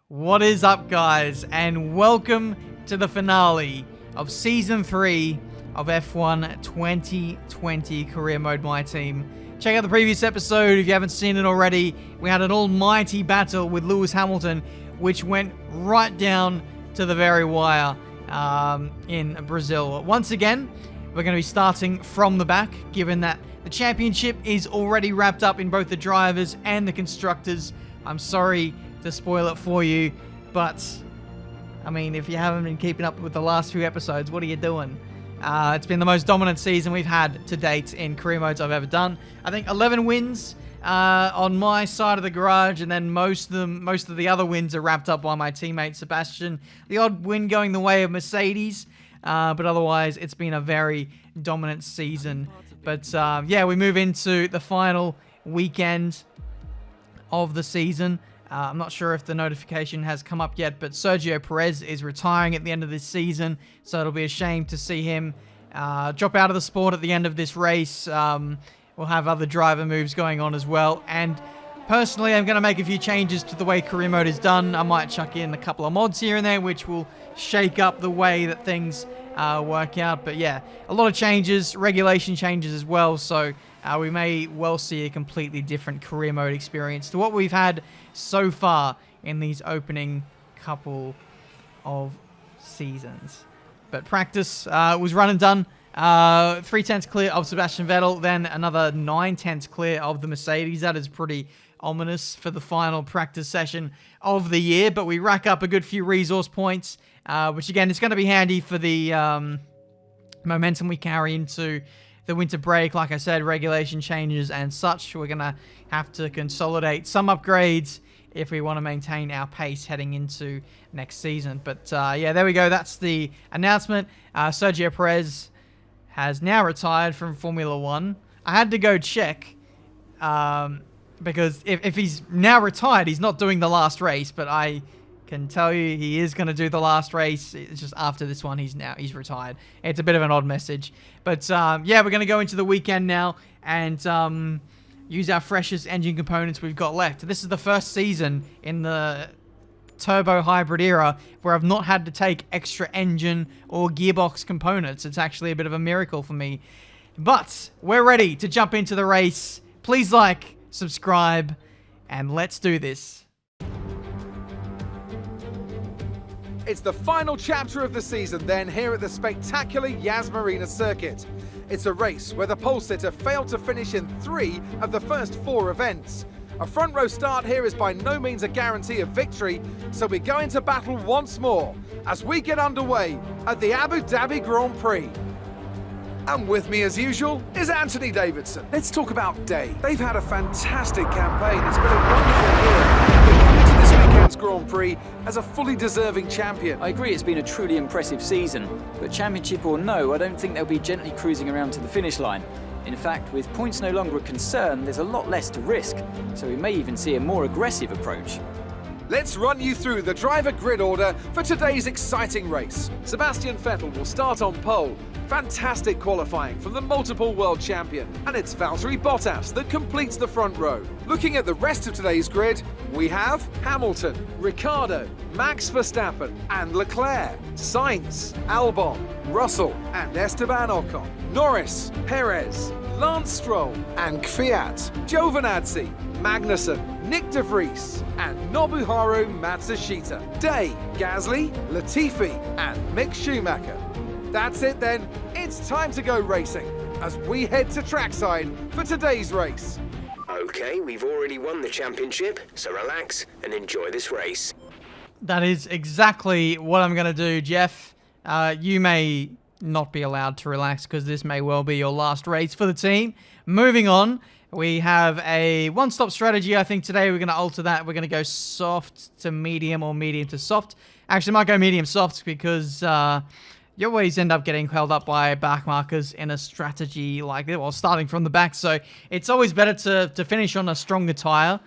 What is up, guys, and welcome to the finale of Season 3 of F1 2020 Career Mode My Team. Check out the previous episode if you haven't seen it already. We had an almighty battle with Lewis Hamilton, which went right down to the very wire in Brazil. Once again, we're going to be starting from the back, given that the championship is already wrapped up in both the drivers and the constructors. I'm sorry to spoil it for you, but I mean, if you haven't been keeping up with the last few episodes, what are you doing? It's been the most dominant season we've had to date in career modes I've ever done. I think 11 wins on my side of the garage, and then most of the other wins are wrapped up by my teammate Sebastian. The odd win going the way of Mercedes, but otherwise it's been a very dominant season. But yeah, we move into the final weekend of the season. I'm not sure if the notification has come up yet, but Sergio Perez is retiring at the end of this season, so it'll be a shame to see him drop out of the sport at the end of this race. We'll have other driver moves going on as well, and personally, I'm going to make a few changes to the way career mode is done. I might chuck in a couple of mods here and there, which will shake up the way that things work out. But yeah, a lot of changes, regulation changes as well, so we may well see a completely different career mode experience to what we've had so far in these opening couple of seasons. But practice was run and done. 3/10 clear of Sebastian Vettel, then another 9/10 clear of the Mercedes. That is pretty ominous for the final practice session of the year, but we rack up a good few resource points, which again is going to be handy for the momentum we carry into the winter break. Like I said, regulation changes and such. We're going to have to consolidate some upgrades if we want to maintain our pace heading into next season. But yeah, there we go. That's the announcement. Sergio Perez has now retired from Formula 1. I had to go check because if he's now retired, he's not doing the last race, but I can tell you he is going to do the last race. It's just after this one, he's retired. It's a bit of an odd message. But yeah, we're going to go into the weekend now and use our freshest engine components we've got left. This is the first season in the turbo hybrid era where I've not had to take extra engine or gearbox components. It's actually a bit of a miracle for me. But we're ready to jump into the race. Please like, subscribe, and let's do this. It's the final chapter of the season then here at the spectacular Yas Marina circuit. It's a race where the pole sitter failed to finish in 3 of the first 4 events. A front row start here is by no means a guarantee of victory, so we go into battle once more as we get underway at the Abu Dhabi Grand Prix. And with me as usual is Anthony Davidson. Let's talk about Day. They've had a fantastic campaign. It's been a wonderful year. They're coming to this weekend's Grand Prix as a fully deserving champion. I agree it's been a truly impressive season, but championship or no, I don't think they'll be gently cruising around to the finish line. In fact, with points no longer a concern, there's a lot less to risk, so we may even see a more aggressive approach. Let's run you through the driver grid order for today's exciting race. Sebastian Vettel will start on pole. Fantastic qualifying from the multiple world champion. And it's Valtteri Bottas that completes the front row. Looking at the rest of today's grid, we have Hamilton, Ricciardo, Max Verstappen and Leclerc, Sainz, Albon, Russell and Esteban Ocon, Norris, Perez, Lance Stroll and Kvyat, Giovinazzi, Magnussen, Nick De Vries and Nobuharu Matsushita, Day, Gasly, Latifi and Mick Schumacher. That's it then, it's time to go racing as we head to trackside for today's race. Okay, we've already won the championship, so relax and enjoy this race. That is exactly what I'm going to do, Jeff. You may not be allowed to relax because this may well be your last race for the team. Moving on, we have a one-stop strategy. I think today we're going to alter that. We're going to go soft to medium or medium to soft. Actually, I might go medium soft because you always end up getting held up by back markers in a strategy like this, well, starting from the back. So it's always better to finish on a stronger tyre.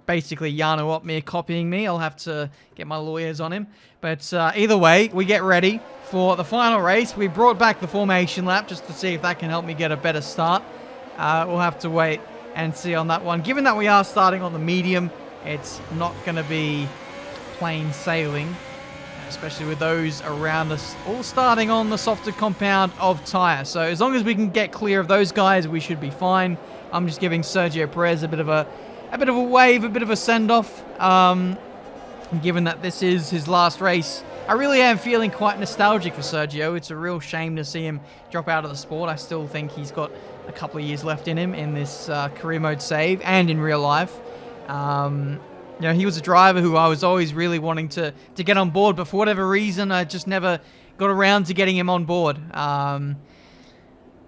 Basically, Jarno Opmeer copying me. I'll have to get my lawyers on him. But either way, we get ready for the final race. We brought back the formation lap just to see if that can help me get a better start. We'll have to wait and see on that one. Given that we are starting on the medium, it's not going to be plain sailing, especially with those around us all starting on the softer compound of tyre. So as long as we can get clear of those guys, we should be fine. I'm just giving Sergio Perez a bit of a wave, a bit of a send-off. Given that this is his last race, I really am feeling quite nostalgic for Sergio. It's a real shame to see him drop out of the sport. I still think he's got a couple of years left in him in this career mode save and in real life. You know, he was a driver who I was always really wanting to get on board, but for whatever reason, I just never got around to getting him on board.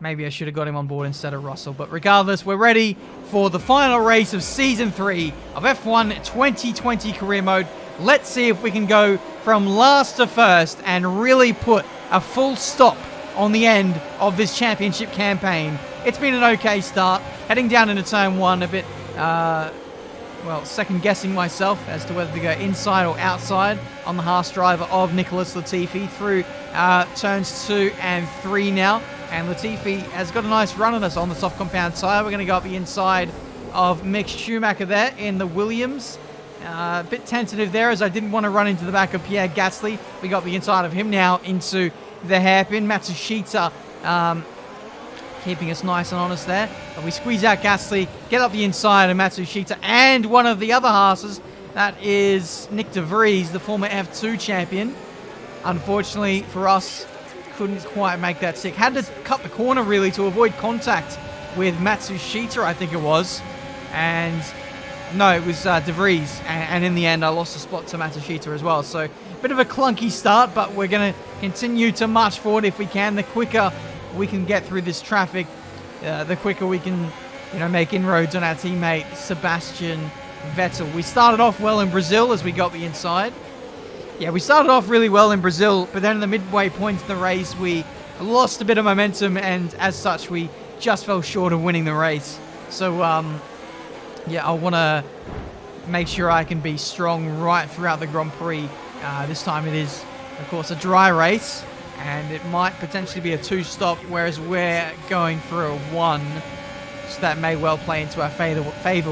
Maybe I should have got him on board instead of Russell. But regardless, we're ready for the final race of Season 3 of F1 2020 Career Mode. Let's see if we can go from last to first and really put a full stop on the end of this championship campaign. It's been an okay start. Heading down into Turn 1 a bit, well, second-guessing myself as to whether to go inside or outside on the Haas driver of Nicholas Latifi through turns 2 and 3 now. And Latifi has got a nice run on us on the soft compound tyre. We're going to go up the inside of Mick Schumacher there in the Williams. A bit tentative there as I didn't want to run into the back of Pierre Gasly. We got the inside of him now into the hairpin. Matsushita keeping us nice and honest there. But we squeeze out Gasly, get up the inside of Matsushita and one of the other Haases. That is Nick de Vries, the former F2 champion. Unfortunately for us, couldn't quite make that stick. Had to cut the corner really to avoid contact with Matsushita, I think it was. And no, it was de Vries. And in the end, I lost the spot to Matsushita as well. So a bit of a clunky start, but we're going to continue to march forward if we can. The quicker we can get through this traffic, the quicker we can, you know, make inroads on our teammate Sebastian Vettel. We started off well in Brazil as we got the inside. Yeah, we started off really well in Brazil, but then in the midway point of the race, we lost a bit of momentum, and as such, we just fell short of winning the race. So, yeah, I want to make sure I can be strong right throughout the Grand Prix. This time it is, of course, a dry race, and it might potentially be a 2-stop, whereas we're going for a 1. So that may well play into our favour.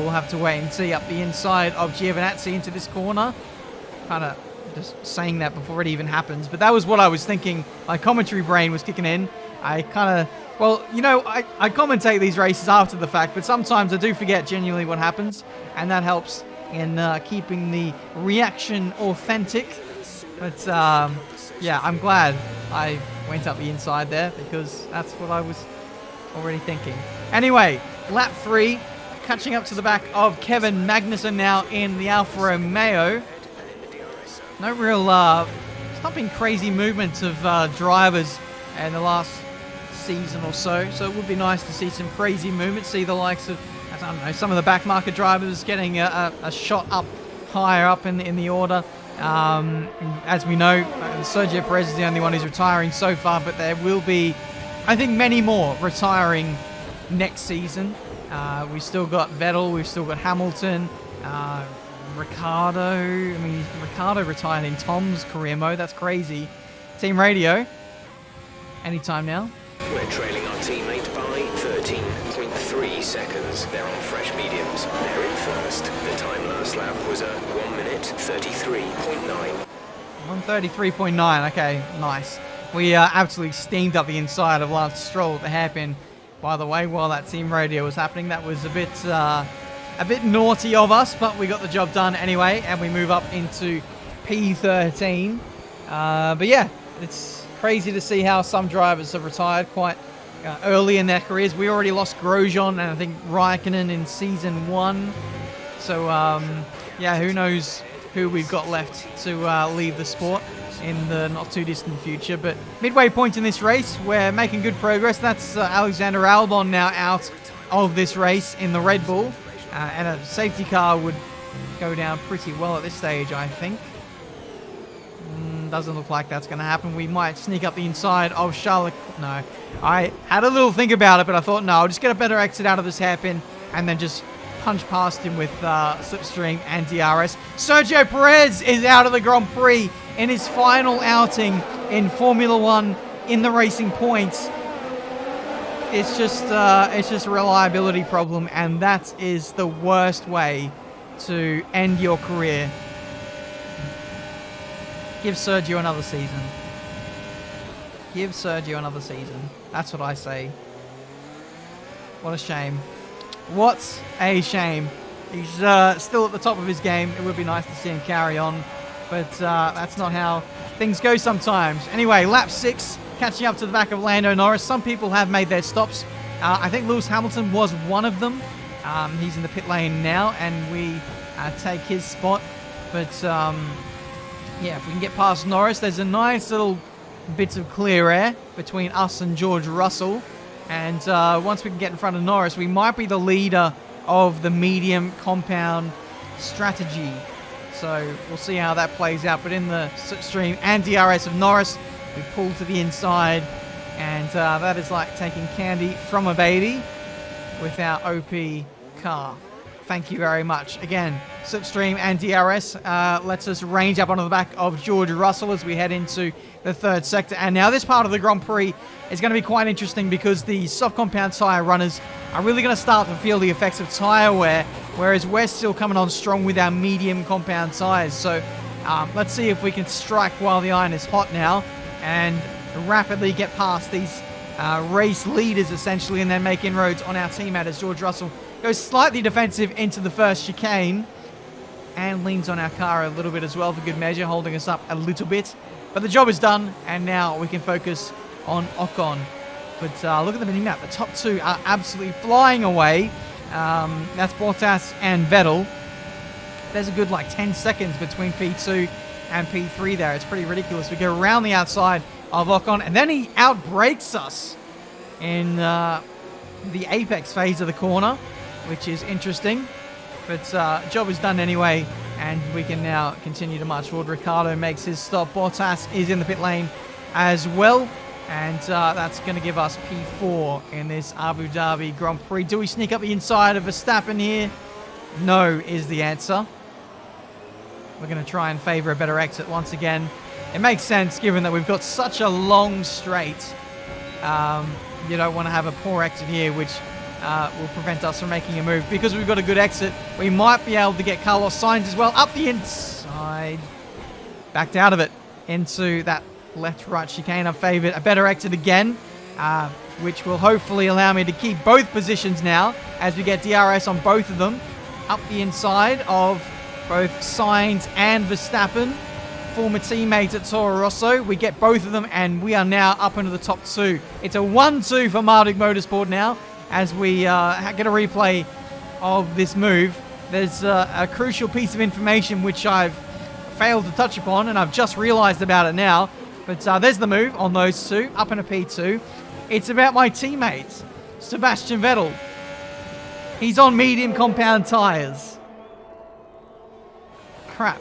We'll have to wait and see. Up the inside of Giovinazzi into this corner. Kind of just saying that before it even happens, but that was what I was thinking. My commentary brain was kicking in. I kind of, well, you know, I commentate these races after the fact, but sometimes I do forget genuinely what happens, and that helps in keeping the reaction authentic. But yeah, I'm glad I went up the inside there, because that's what I was already thinking. Anyway, lap 3, catching up to the back of Kevin Magnussen now in the Alfa Romeo. No real, it's not been crazy movements of drivers in the last season or so. So it would be nice to see some crazy movement. See the likes of, I don't know, some of the back market drivers getting a shot up higher up in the order. As we know, Sergio Perez is the only one who's retiring so far, but there will be, I think, many more retiring next season. We've still got Vettel, we've still got Hamilton, Ricardo. I mean, Ricardo retired in Tom's career mode. That's crazy. Team radio. Anytime now. We're trailing our teammate by 13.3 seconds. They're on fresh mediums. They're in first. The time last lap was a 1 minute 33.9. 133.9. Okay, nice. We absolutely steamed up the inside of Lance Stroll at the hairpin. By the way, while that team radio was happening, that was a bit naughty of us, but we got the job done anyway, and we move up into P13. But yeah, it's crazy to see how some drivers have retired quite early in their careers. We already lost Grosjean and I think Raikkonen in Season 1. So, yeah, who knows who we've got left to leave the sport in the not-too-distant future. But midway point in this race, we're making good progress. That's Alexander Albon now out of this race in the Red Bull. And a safety car would go down pretty well at this stage, I think. Doesn't look like that's going to happen. We might sneak up the inside of Charlotte. No, I had a little think about it, but I thought, no, I'll just get a better exit out of this hairpin and then just punch past him with Slipstream and DRS. Sergio Perez is out of the Grand Prix in his final outing in Formula One in the Racing Points. It's just a reliability problem, and that is the worst way to end your career. Give Sergio another season. Give Sergio another season. That's what I say. What a shame. What a shame. He's still at the top of his game. It would be nice to see him carry on, but that's not how things go sometimes. Anyway, lap 6, catching up to the back of Lando Norris. Some people have made their stops. I think Lewis Hamilton was one of them. He's in the pit lane now, and we take his spot. But yeah, if we can get past Norris, there's a nice little bit of clear air between us and George Russell. And once we can get in front of Norris, we might be the leader of the medium compound strategy. So we'll see how that plays out. But in the slipstream and DRS of Norris, we pull to the inside. And that is like taking candy from a baby with our OP car. Thank you very much. Again, slipstream and DRS lets us range up onto the back of George Russell as we head into the third sector. And now this part of the Grand Prix is going to be quite interesting because the soft compound tyre runners are really going to start to feel the effects of tyre wear, whereas we're still coming on strong with our medium compound tyres. So let's see if we can strike while the iron is hot now and rapidly get past these race leaders essentially, and then make inroads on our teammate as George Russell goes slightly defensive into the first chicane and leans on our car a little bit as well for good measure, holding us up a little bit. But the job is done, and now we can focus on Ocon. But look at the mini-map. The top two are absolutely flying away. That's Bottas and Vettel. There's a good like 10 seconds between P2 and P3 there. It's pretty ridiculous. We go around the outside of Ocon, and then he outbrakes us in the apex phase of the corner, which is interesting. But job is done anyway, and we can now continue to march forward. Ricciardo makes his stop. Bottas is in the pit lane as well, and that's going to give us P4 in this Abu Dhabi Grand Prix. Do we sneak up the inside of Verstappen here? No is the answer. We're going to try and favour a better exit once again. It makes sense given that we've got such a long straight. You don't want to have a poor exit here, which will prevent us from making a move. Because we've got a good exit, we might be able to get Carlos Sainz as well up the inside. Backed out of it into that left-right chicane. I've favoured a better exit again, which will hopefully allow me to keep both positions now as we get DRS on both of them. Up the inside of both Sainz and Verstappen, former teammates at Toro Rosso. We get both of them, and we are now up into the top two. It's a 1-2 for Marduk Motorsport now as we get a replay of this move. There's a crucial piece of information which I've failed to touch upon, and I've just realised about it now. But there's the move on those two, up in a P2. It's about my teammate, Sebastian Vettel. He's on medium compound tyres. Crap.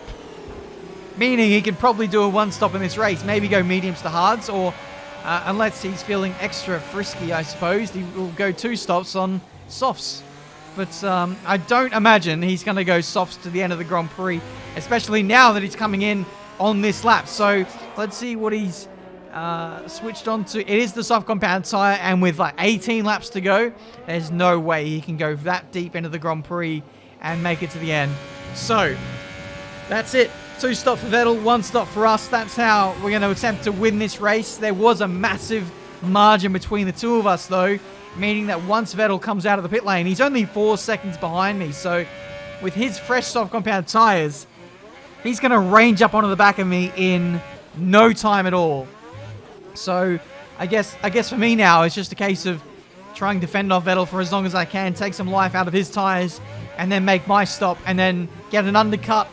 Meaning he could probably do a one-stop in this race, maybe go mediums to hards, or unless he's feeling extra frisky, I suppose, he will go 2 stops on softs. But I don't imagine he's going to go softs to the end of the Grand Prix, especially now that he's coming in on this lap. So let's see what he's switched on to. It is the soft compound tyre, and with like 18 laps to go, there's no way he can go that deep into the Grand Prix and make it to the end. So that's it. 2 stops for Vettel, 1 stop for us. That's how we're going to attempt to win this race. There was a massive margin between the two of us, though, meaning that once Vettel comes out of the pit lane, he's only 4 seconds behind me. So with his fresh soft compound tyres, he's going to range up onto the back of me in no time at all. So I guess for me now, it's just a case of trying to fend off Vettel for as long as I can, take some life out of his tyres, and then make my stop, and then get an undercut.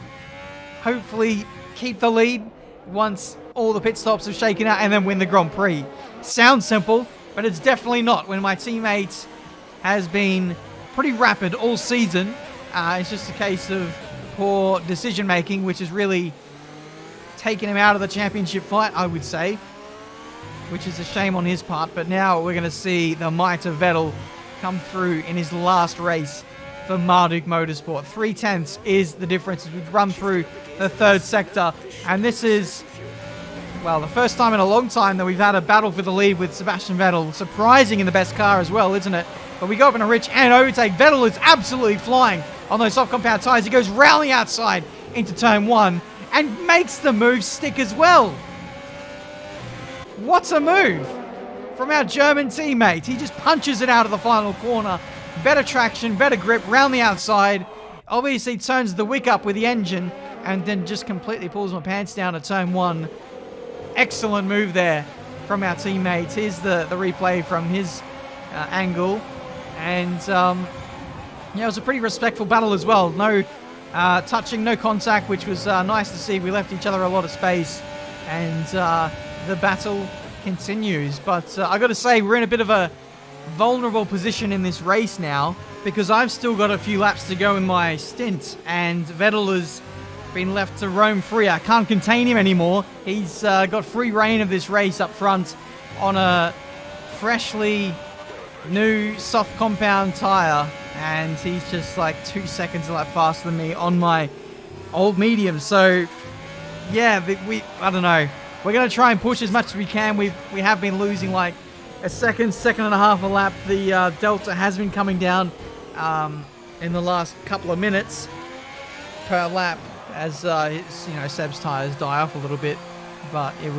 Hopefully keep the lead once all the pit stops have shaken out, and then win the Grand Prix. Sounds simple, but it's definitely not when my teammate has been pretty rapid all season. It's just a case of poor decision making, which has really taken him out of the championship fight, I would say, which is a shame on his part. But now we're going to see the might of Vettel come through in his last race for Marduk Motorsport. 0.3 is the difference as we run through the third sector, and this is, well, the first time in a long time that we've had a battle for the lead with Sebastian Vettel. Surprising in the best car as well, isn't it? But we go up in a rich and overtake. Vettel is absolutely flying on those soft compound tyres. He goes round the outside into turn 1, and makes the move stick as well. What a move from our German teammate. He just punches it out of the final corner. Better traction, better grip, round the outside. Obviously turns the wick up with the engine and then just completely pulls my pants down at turn 1. Excellent move there from our teammates. Here's the replay from his angle. And yeah, it was a pretty respectful battle as well. No touching, no contact, which was nice to see. We left each other a lot of space. And the battle continues. But I got to say, we're in a bit of a vulnerable position in this race now, because I've still got a few laps to go in my stint, and Vettel has been left to roam free. I can't contain him anymore. He's got free reign of this race up front on a freshly new soft compound tire, and he's just like 2 seconds a lap faster than me on my old medium. So yeah, I don't know. We're going to try and push as much as we can. We have been losing like a second and a half a lap. The delta has been coming down in the last couple of minutes per lap as Seb's tires die off a little bit. But it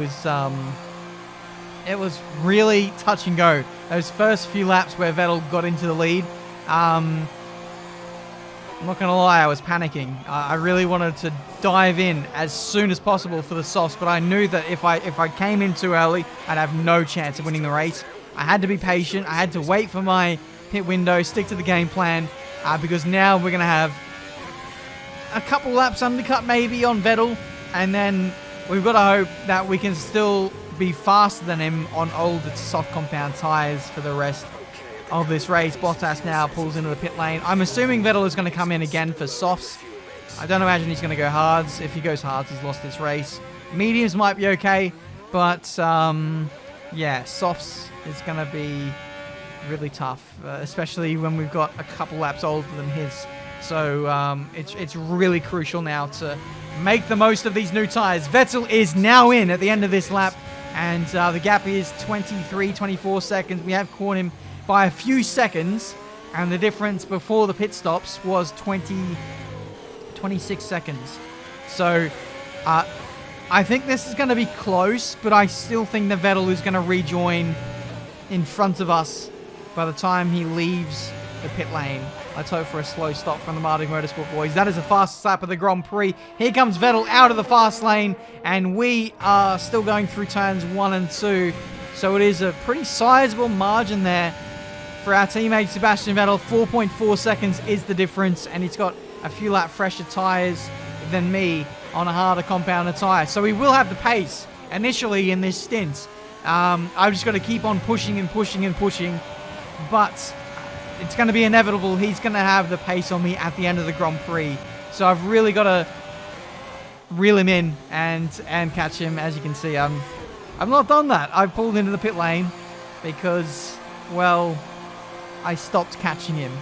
was really touch and go. Those first few laps where Vettel got into the lead, I'm not going to lie, I was panicking. I really wanted to dive in as soon as possible for the softs, but I knew that if I came in too early, I'd have no chance of winning the race. I had to be patient. I had to wait for my pit window, stick to the game plan, because now we're going to have a couple laps undercut maybe on Vettel, and then we've got to hope that we can still be faster than him on old soft compound tires for the rest of this race. Bottas now pulls into the pit lane. I'm assuming Vettel is going to come in again for softs. I don't imagine he's going to go hards. If he goes hards, he's lost this race. Mediums might be okay, but yeah, softs is going to be really tough, especially when we've got a couple laps older than his. So it's really crucial now to make the most of these new tires. Vettel is now in at the end of this lap, and the gap is 24 seconds. We have caught him by a few seconds, and the difference before the pit stops was 26 seconds. So I think this is going to be close, but I still think that Vettel is going to rejoin in front of us by the time he leaves the pit lane. Let's hope for a slow stop from the Marduk Motorsport boys. That is the fastest lap of the Grand Prix. Here comes Vettel out of the fast lane, and we are still going through turns 1 and 2. So it is a pretty sizable margin there for our teammate Sebastian Vettel. 4.4 seconds is the difference, and he's got a few lap fresher tyres than me on a harder compounded tyre. So he will have the pace initially in this stint. I've just got to keep on pushing and pushing and pushing, but it's going to be inevitable. He's going to have the pace on me at the end of the Grand Prix. So I've really got to reel him in and catch him. As you can see, I've not done that. I've pulled into the pit lane because, well, I stopped catching him.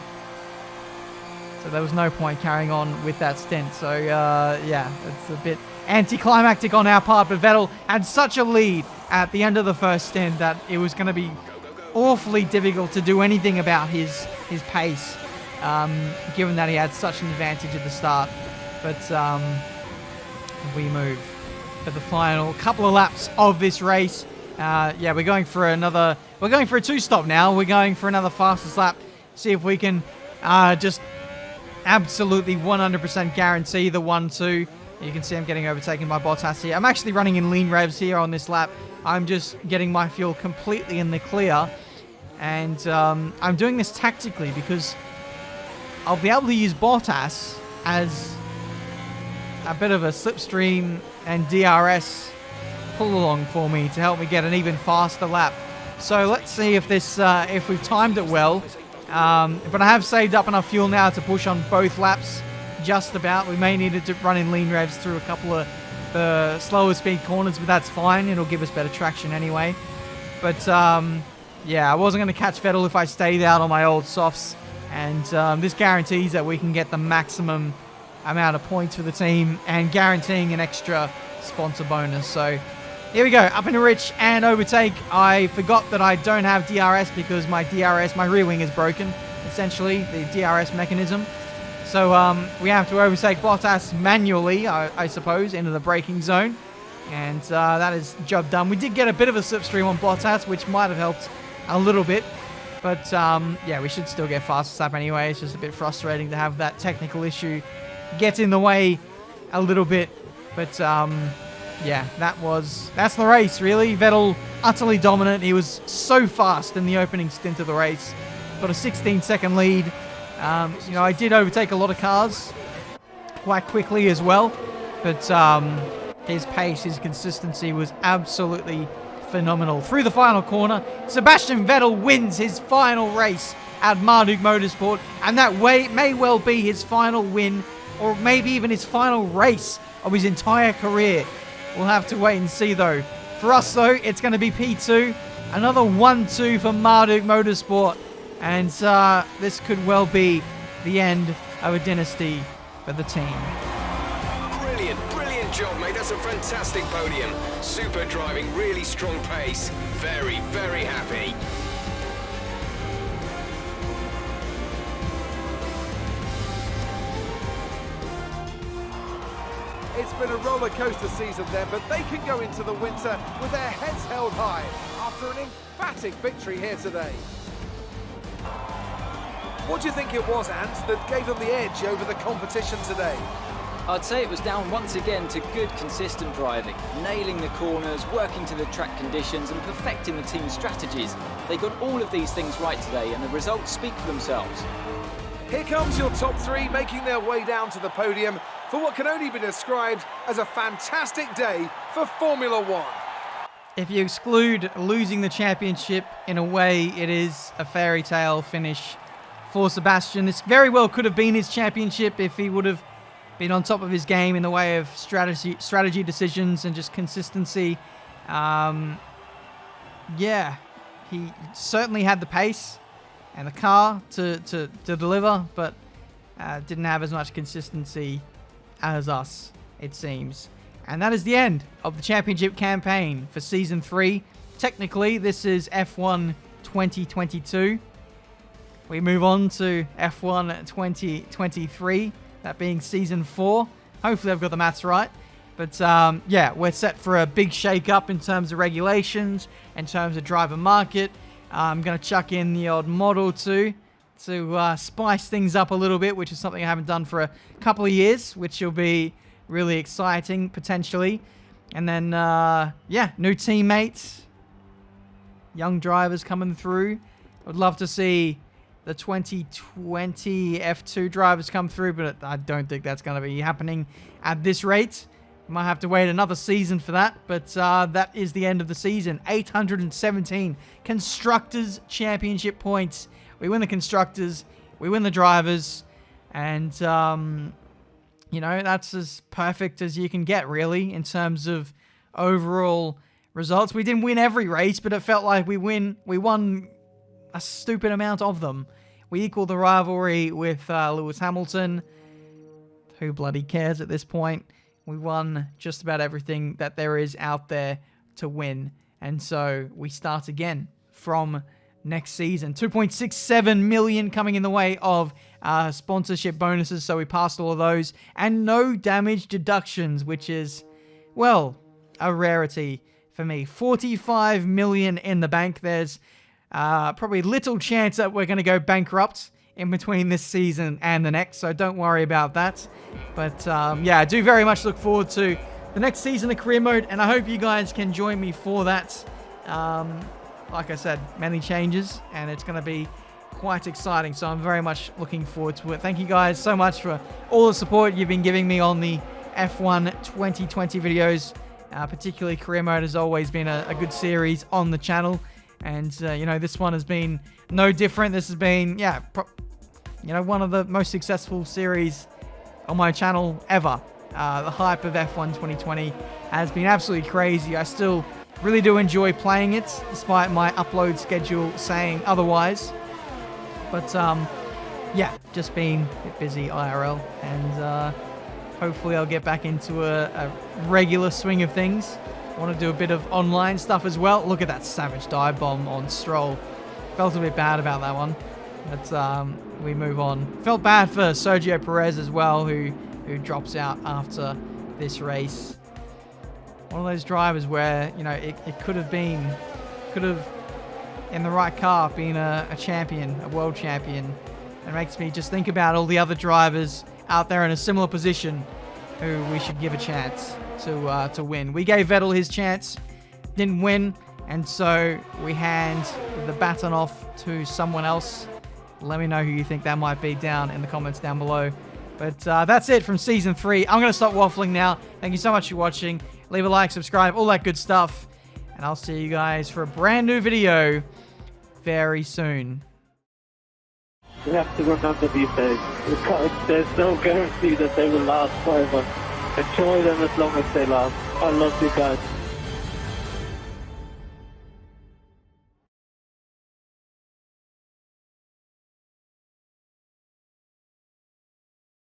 So there was no point carrying on with that stint. So, yeah, it's a bit anticlimactic on our part. But Vettel had such a lead at the end of the first stint that it was going to be awfully difficult to do anything about his pace, given that he had such an advantage at the start. But we move for the final couple of laps of this race. Yeah, we're going for a two-stop now. We're going for another fastest lap. See if we can just absolutely 100% guarantee the 1-2. You can see I'm getting overtaken by Bottas here. I'm actually running in lean revs here on this lap. I'm just getting my fuel completely in the clear. And I'm doing this tactically because I'll be able to use Bottas as a bit of a slipstream and DRS pull along for me to help me get an even faster lap. So let's see if this if we've timed it well. But I have saved up enough fuel now to push on both laps just about. We may need to run in lean revs through a couple of the slower speed corners, but that's fine. It'll give us better traction anyway. But yeah, I wasn't going to catch Vettel if I stayed out on my old softs. And this guarantees that we can get the maximum amount of points for the team and guaranteeing an extra sponsor bonus. So here we go, up into Rich and overtake. I forgot that I don't have DRS because my rear wing is broken, essentially, the DRS mechanism. So we have to overtake Bottas manually, I suppose, into the braking zone. And that is job done. We did get a bit of a slipstream on Bottas, which might have helped a little bit. But yeah, we should still get fastest lap anyway. It's just a bit frustrating to have that technical issue get in the way a little bit. But yeah, that's the race, really. Vettel utterly dominant. He was so fast in the opening stint of the race. Got a 16-second lead. You know, I did overtake a lot of cars quite quickly as well. But his pace, his consistency was absolutely phenomenal. Through the final corner, Sebastian Vettel wins his final race at Marduk Motorsport. And that may well be his final win, or maybe even his final race of his entire career. We'll have to wait and see, though. For us, though, it's going to be P2. Another 1-2 for Marduk Motorsport. And this could well be the end of a dynasty for the team. Brilliant job, mate. That's a fantastic podium. Super driving, really strong pace. Very, very happy. It's been a roller coaster season then, but they can go into the winter with their heads held high after an emphatic victory here today. What do you think it was, Ant, that gave them the edge over the competition today? I'd say it was down once again to good, consistent driving, nailing the corners, working to the track conditions and perfecting the team's strategies. They got all of these things right today and the results speak for themselves. Here comes your top three making their way down to the podium for what can only be described as a fantastic day for Formula One. If you exclude losing the championship, in a way, it is a fairy tale finish for Sebastian. This very well could have been his championship if he would have been on top of his game in the way of strategy decisions and just consistency. Yeah, he certainly had the pace and the car to deliver, but didn't have as much consistency as us, it seems. And that is the end of the championship campaign for Season 3. Technically, this is F1 2022. We move on to F1 2023, that being Season 4. Hopefully I've got the maths right. But yeah, we're set for a big shake-up in terms of regulations, in terms of driver market. I'm going to chuck in the odd Model 2 to spice things up a little bit, which is something I haven't done for a couple of years, which will be really exciting, potentially. And then, yeah, new teammates, young drivers coming through. I'd love to see the 2020 F2 drivers come through, but I don't think that's going to be happening at this rate. Might have to wait another season for that, but that is the end of the season. 817 Constructors' Championship points. We win the Constructors, we win the drivers, and, you know, that's as perfect as you can get, really, in terms of overall results. We didn't win every race, but it felt like we won a stupid amount of them. We equaled the rivalry with Lewis Hamilton. Who bloody cares at this point? We won just about everything that there is out there to win. And so we start again from next season. 2.67 million coming in the way of sponsorship bonuses. So we passed all of those. And no damage deductions, which is, well, a rarity for me. 45 million in the bank. There's probably little chance that we're going to go bankrupt in between this season and the next, so don't worry about that. But yeah, I do very much look forward to the next season of Career Mode, and I hope you guys can join me for that. Like I said, many changes, and it's going to be quite exciting, so I'm very much looking forward to it. Thank you guys so much for all the support you've been giving me on the F1 2020 videos. Particularly Career Mode has always been a good series on the channel. And, you know, this one has been no different. This has been, yeah, you know, one of the most successful series on my channel ever. The hype of F1 2020 has been absolutely crazy. I still really do enjoy playing it, despite my upload schedule saying otherwise. But, yeah, just been a bit busy IRL. And hopefully I'll get back into a regular swing of things. I want to do a bit of online stuff as well. Look at that savage dive bomb on Stroll. Felt a bit bad about that one. But we move on. Felt bad for Sergio Perez as well, who drops out after this race. One of those drivers where, you know, it could have in the right car, been a champion, a world champion. It makes me just think about all the other drivers out there in a similar position who we should give a chance to win. We gave Vettel his chance, didn't win, and so we hand the baton off to someone else. Let me know who you think that might be down in the comments down below. But that's it from Season 3. I'm going to stop waffling now. Thank you so much for watching. Leave a like, subscribe, all that good stuff. And I'll see you guys for a brand new video very soon. We have to remember these days, because there's no guarantee that they will last forever. Enjoy them as long as they last. I love you guys.